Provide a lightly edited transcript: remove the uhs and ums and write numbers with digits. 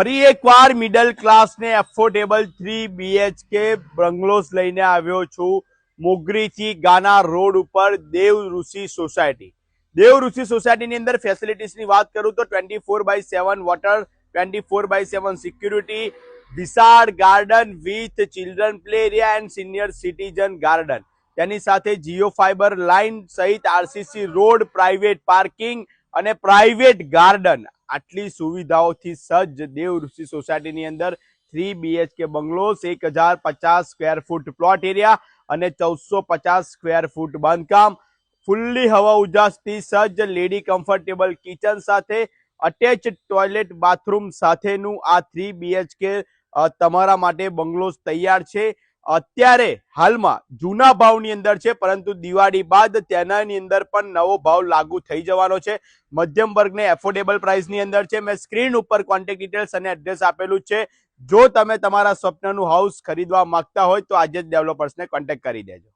ફરી એકવાર મિડલ ક્લાસને એફોર્ડેબલ 3 BHK બંગલોસ લઈને આવ્યો છું મોગરીથી ગાના રોડ ઉપર દેવઋષિ સોસાયટી। દેવઋષિ સોસાયટીની અંદર ફેસિલિટીઝની વાત કરું તો 24/7 વોટર, 24/7 સિક્યુરિટી, વિશાળ garden with children play area and senior citizen garden, તેની સાથે જીઓ ફાઈબર લાઇન સહિત RCC રોડ, પ્રાઇવેટ પાર્કિંગ અને પ્રાઇવેટ ગાર્ડન, આટલી સુવિધાઓથી સજ્જ દેવઋષિ સોસાયટીની અંદર 3 BHK bungalows, 1050 square foot plot area અને 1450 સ્ક્વેર ફૂટ બાંધકામ, ફુલ્લી હવા ઉજાસથી સજ્જ, લેડી કમ્ફર્ટેબલ કિચન સાથે અટેચ ટોયલેટ બાથરૂમ સાથેનું આ 3 BHK તમારા માટે બંગલોસ તૈયાર છે। અત્યારે હાલમાં જૂના ભાવની અંદર છે, પરંતુ દિવાળી બાદ તેનાની અંદર પણ નવો ભાવ લાગુ થઈ જવાનો છે। મધ્યમ વર્ગને એફોર્ડેબલ પ્રાઇસની અંદર છે। મેં સ્ક્રીન ઉપર કોન્ટેક્ટ ડિટેલ્સ અને એડ્રેસ આપેલું છે। જો તમે તમારા સ્વપ્નનું હાઉસ ખરીદવા માંગતા હોય તો આજે જ ડેવલપર્સને કોન્ટેક્ટ કરી દેજો।